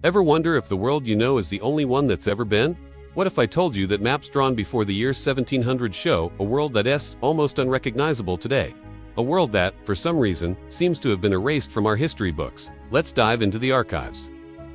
Ever wonder if the world you know is the only one that's ever been? What if I told you that maps drawn before the year 1700 show a world that is almost unrecognizable today? A world that, for some reason, seems to have been erased from our history books. Let's dive into the archives.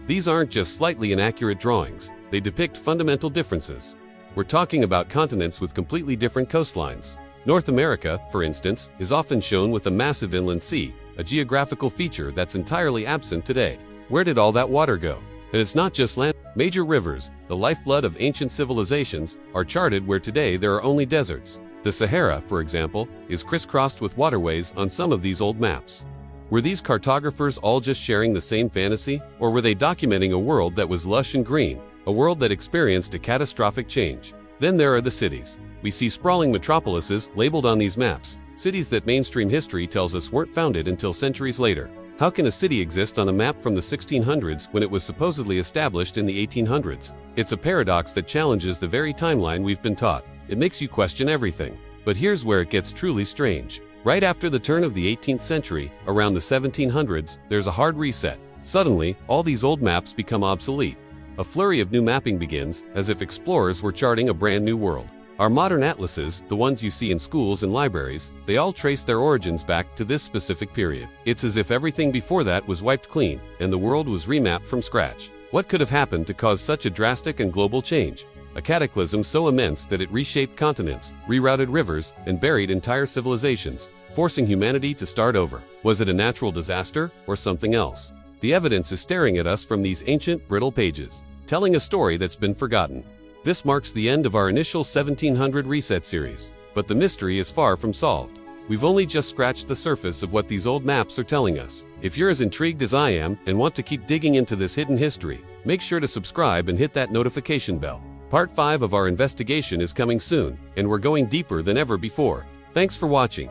These aren't just slightly inaccurate drawings, they depict fundamental differences. We're talking about continents with completely different coastlines. North America, for instance, is often shown with a massive inland sea, a geographical feature that's entirely absent today. Where did all that water go? And it's not just land. Major rivers, the lifeblood of ancient civilizations, are charted where today there are only deserts. The Sahara, for example, is crisscrossed with waterways on some of these old maps. Were these cartographers all just sharing the same fantasy, or were they documenting a world that was lush and green, a world that experienced a catastrophic change? Then there are the cities. We see sprawling metropolises labeled on these maps, cities that mainstream history tells us weren't founded until centuries later. How can a city exist on a map from the 1600s when it was supposedly established in the 1800s? It's a paradox that challenges the very timeline we've been taught. It makes you question everything. But here's where it gets truly strange. Right after the turn of the 18th century, around the 1700s, there's a hard reset. Suddenly, all these old maps become obsolete. A flurry of new mapping begins, as if explorers were charting a brand new world. Our modern atlases, the ones you see in schools and libraries, they all trace their origins back to this specific period. It's as if everything before that was wiped clean, and the world was remapped from scratch. What could have happened to cause such a drastic and global change? A cataclysm so immense that it reshaped continents, rerouted rivers, and buried entire civilizations, forcing humanity to start over. Was it a natural disaster, or something else? The evidence is staring at us from these ancient, brittle pages, telling a story that's been forgotten. This marks the end of our initial 1700 Reset series, but the mystery is far from solved. We've only just scratched the surface of what these old maps are telling us. If you're as intrigued as I am and want to keep digging into this hidden history, make sure to subscribe and hit that notification bell. Part 5 of our investigation is coming soon, and we're going deeper than ever before. Thanks for watching.